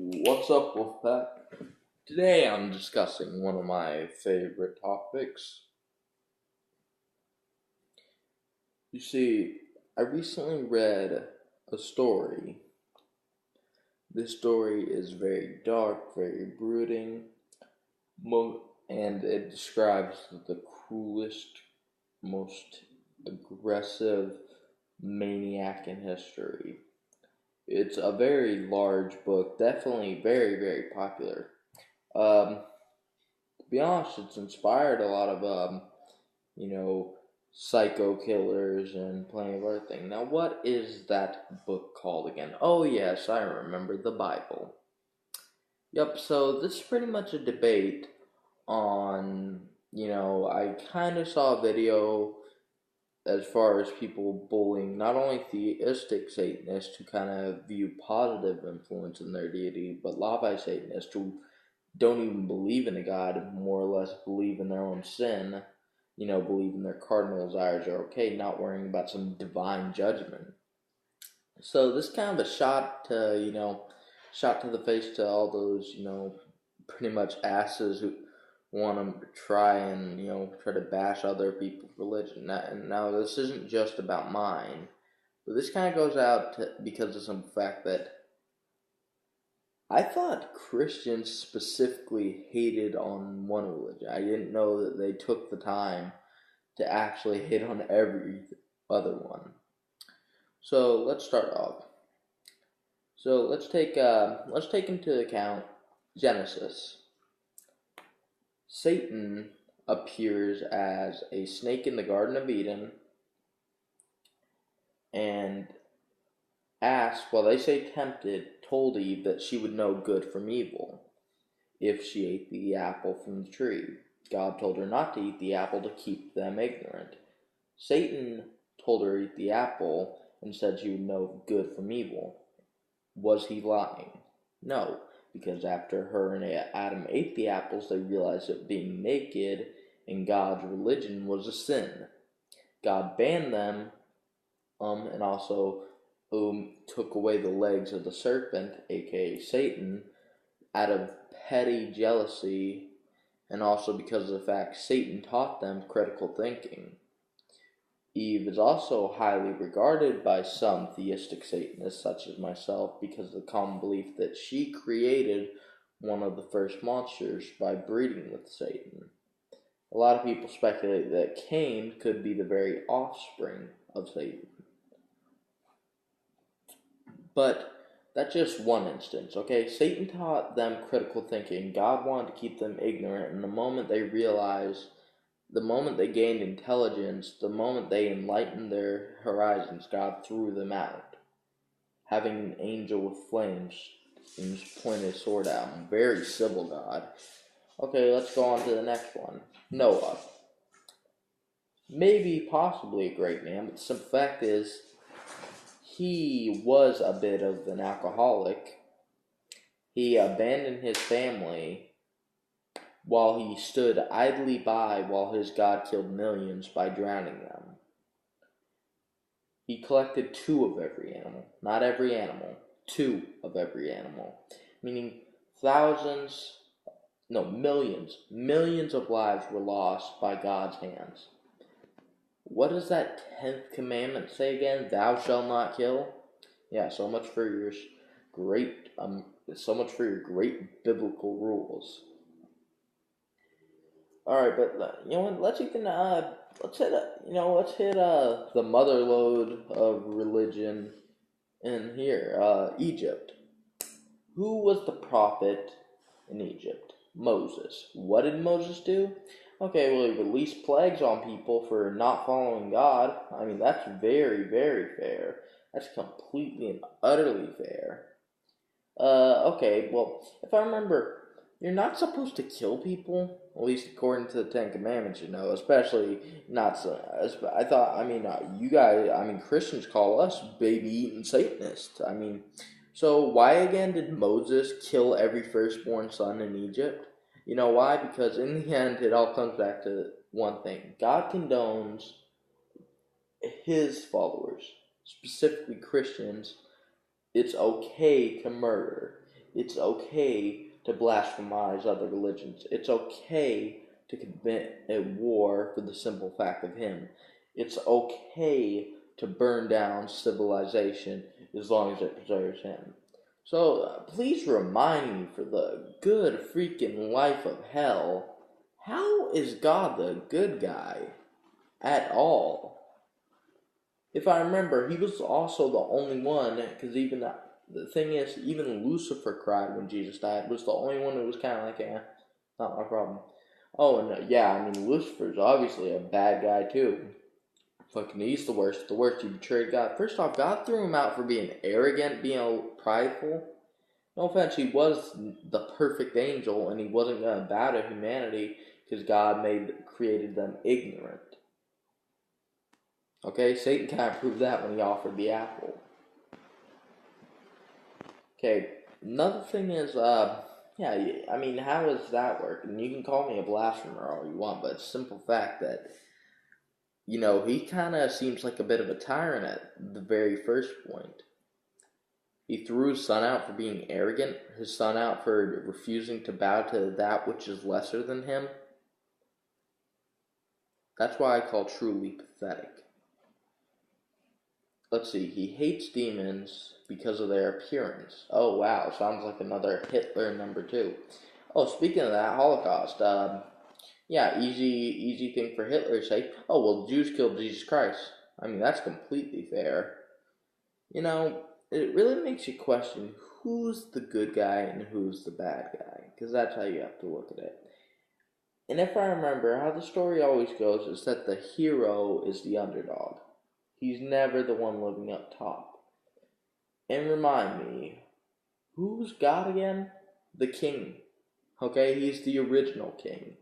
What's up, Wolfpack? Today I'm discussing one of my favorite topics. You see, I recently read a story. This story is very dark, very brooding, and it describes the cruelest, most aggressive maniac in history. It's a very large book, definitely very, very popular. Um, to be honest, it's inspired a lot of you know, psycho killers and plenty of other things. Now, what is that book called again? Oh yes, I remember, the Bible. Yep. So this is pretty much a debate on, I kind of saw a video as far as people bullying not only theistic Satanists who kind of view positive influence in their deity, but Lavi Satanists who don't even believe in a God, more or less believe in their own sin, believe in their cardinal desires are okay, not worrying about some divine judgment. So this kind of a shot to the face to all those, pretty much asses who want to try and, try to bash other people's religion. Now this isn't just about mine, but this kind of goes out because of some fact that I thought Christians specifically hated on one religion. I didn't know that they took the time to actually hate on every other one. So let's start off. So let's take into account Genesis. Satan appears as a snake in the Garden of Eden and asked, well, they say tempted, told Eve that she would know good from evil if she ate the apple from the tree. God told her not to eat the apple to keep them ignorant. Satan told her to eat the apple and said she would know good from evil. Was he lying? No, because after her and Adam ate the apples, they realized that being naked in God's religion was a sin. God banned them, and also took away the legs of the serpent, aka Satan, out of petty jealousy, and also because of the fact Satan taught them critical thinking. Eve is also highly regarded by some theistic Satanists, such as myself, because of the common belief that she created one of the first monsters by breeding with Satan. A lot of people speculate that Cain could be the very offspring of Satan. But that's just one instance, okay? Satan taught them critical thinking. God wanted to keep them ignorant, and the moment they gained intelligence, the moment they enlightened their horizons, God threw them out. Having an angel with flames and just point his sword out. Very civil God. Okay, let's go on to the next one. Noah. Maybe, possibly a great man, but the simple fact is, he was a bit of an alcoholic. He abandoned his family while he stood idly by while his God killed millions by drowning them. He collected two of every animal. Not every animal. Two of every animal. Meaning millions of lives were lost by God's hands. What does that 10th commandment say again? Thou shalt not kill? Yeah, so much for your great biblical rules. All right, but you know what? Let's hit the mother lode of religion in here. Egypt. Who was the prophet in Egypt? Moses. What did Moses do? Okay, well, he released plagues on people for not following God. I mean, that's very, very fair. That's completely and utterly fair. Okay, well, if I remember, you're not supposed to kill people, at least according to the Ten Commandments, especially not so. You guys, Christians call us baby eating Satanists. So why again did Moses kill every firstborn son in Egypt? You know why? Because in the end, it all comes back to one thing. God condones his followers, specifically Christians. It's okay to murder. It's okay to blasphemize other religions. It's okay to commit a war for the simple fact of Him. It's okay to burn down civilization as long as it preserves Him. So please remind me, for the good freaking life of hell, how is God the good guy at all? If I remember, he was also the only one, because even the thing is, even Lucifer cried when Jesus died. Was the only one who was kind of like, not my problem. Oh, and yeah, I mean, Lucifer's obviously a bad guy too. Fucking, he's the worst. The worst. He betrayed God. First off, God threw him out for being arrogant, being prideful. No offense, he was the perfect angel, and he wasn't going to bow to humanity because God created them ignorant. Okay, Satan kind of proved that when he offered the apple. Okay, another thing is, yeah, I mean, how does that work? And you can call me a blasphemer all you want, but it's a simple fact that, he kind of seems like a bit of a tyrant at the very first point. He threw his son out for being arrogant, his son out for refusing to bow to that which is lesser than him. That's why I call truly pathetic. Let's see, he hates demons because of their appearance. Oh wow, sounds like another Hitler number 2. Oh, speaking of that, Holocaust, yeah, easy thing for Hitler to say. Oh, well, the Jews killed Jesus Christ. I mean, that's completely fair. It really makes you question who's the good guy and who's the bad guy, because that's how you have to look at it. And if I remember, how the story always goes is that the hero is the underdog. He's never the one living up top. And remind me, who's God again? The king. Okay, he's the original king.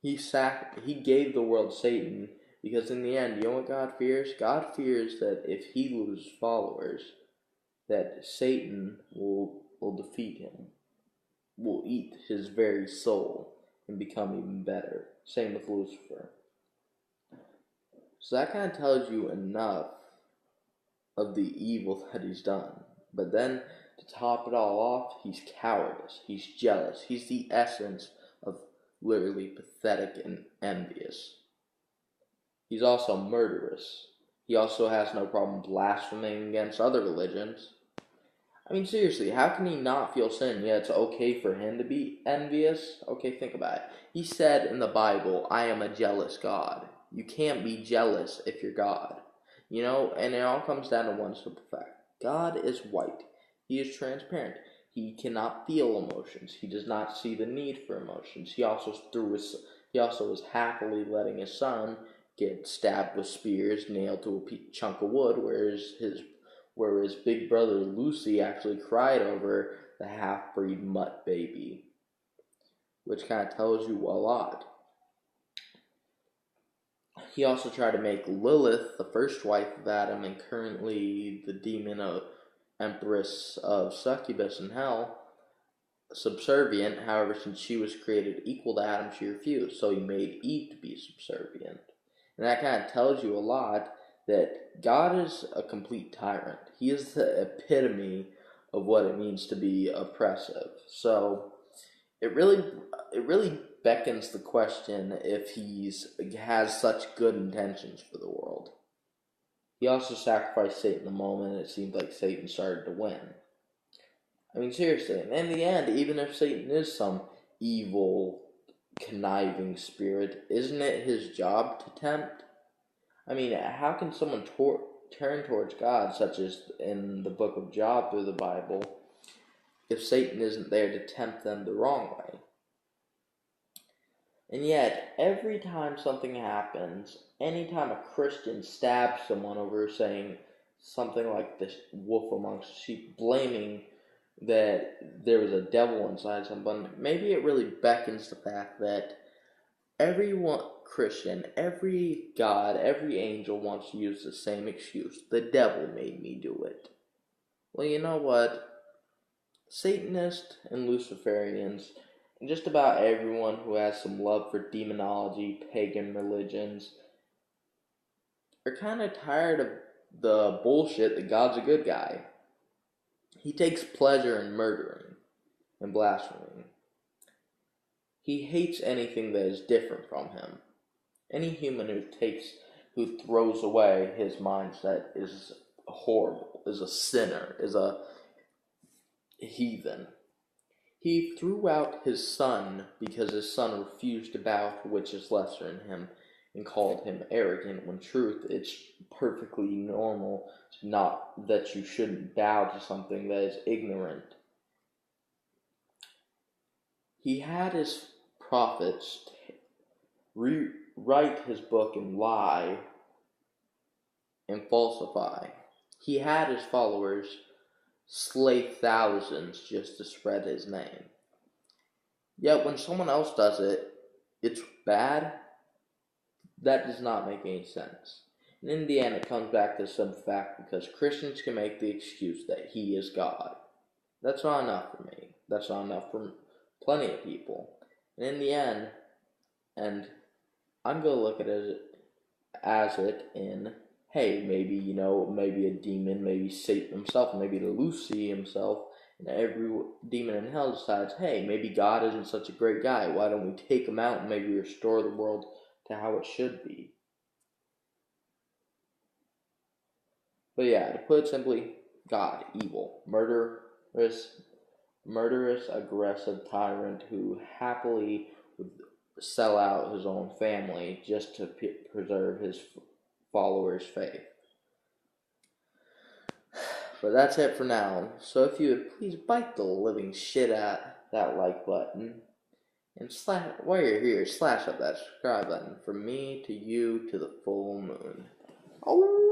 He gave the world Satan because in the end, you know what God fears? God fears that if he loses followers, that Satan will defeat him, will eat his very soul and become even better. Same with Lucifer. So that kind of tells you enough of the evil that he's done. But then, to top it all off, he's cowardice, he's jealous, he's the essence of literally pathetic and envious. He's also murderous. He also has no problem blaspheming against other religions. I mean, seriously, how can he not feel sin? Yeah, it's okay for him to be envious. Okay, think about it. He said in the Bible, I am a jealous God. You can't be jealous if you're God. And it all comes down to one simple fact. God is white. He is transparent. He cannot feel emotions. He does not see the need for emotions. He also was happily letting his son get stabbed with spears, nailed to a chunk of wood, whereas big brother Lucy actually cried over the half-breed mutt baby, which kind of tells you a lot. He also tried to make Lilith, the first wife of Adam and currently the demon empress of Succubus in hell, subservient. However, since she was created equal to Adam, she refused, so he made Eve to be subservient. And that kind of tells you a lot that God is a complete tyrant. He is the epitome of what it means to be oppressive. So it really beckons the question if he has such good intentions for the world. He also sacrificed Satan the moment it seemed like Satan started to win. I mean, seriously, and in the end, even if Satan is some evil, conniving spirit, isn't it his job to tempt? I mean, how can someone turn towards God, such as in the book of Job through the Bible, if Satan isn't there to tempt them the wrong way? And yet, every time something happens, anytime a Christian stabs someone over saying something like the wolf amongst the sheep, blaming that there was a devil inside someone, maybe it really beckons the fact that everyone, Christian, every God, every angel wants to use the same excuse. The devil made me do it. Well, you know what? Satanists and Luciferians, and just about everyone who has some love for demonology, pagan religions, are kind of tired of the bullshit that God's a good guy. He takes pleasure in murdering and blaspheming. He hates anything that is different from him. Any human who throws away his mindset is horrible, is a sinner, is a heathen. He threw out his son because his son refused to bow to which is lesser in him and called him arrogant, when truth it's perfectly normal to not that you shouldn't bow to something that is ignorant. He had his prophets rewrite his book and lie and falsify. He had his followers slay thousands just to spread his name. Yet when someone else does it, it's bad. That does not make any sense. And in the end, it comes back to some fact because Christians can make the excuse that he is God. That's not enough for me. That's not enough for plenty of people. And in the end, and I'm going to look at it as it in, hey, maybe, maybe a demon, maybe Satan himself, maybe Lucy himself, and every demon in hell decides, hey, maybe God isn't such a great guy. Why don't we take him out and maybe restore the world to how it should be? But yeah, to put it simply, God, evil, murderous, aggressive tyrant who happily would sell out his own family just to preserve his followers' faith. But that's it for now. So if you would please bite the living shit at that like button, and while you're here, slash up that subscribe button from me to you to the full moon. Oh.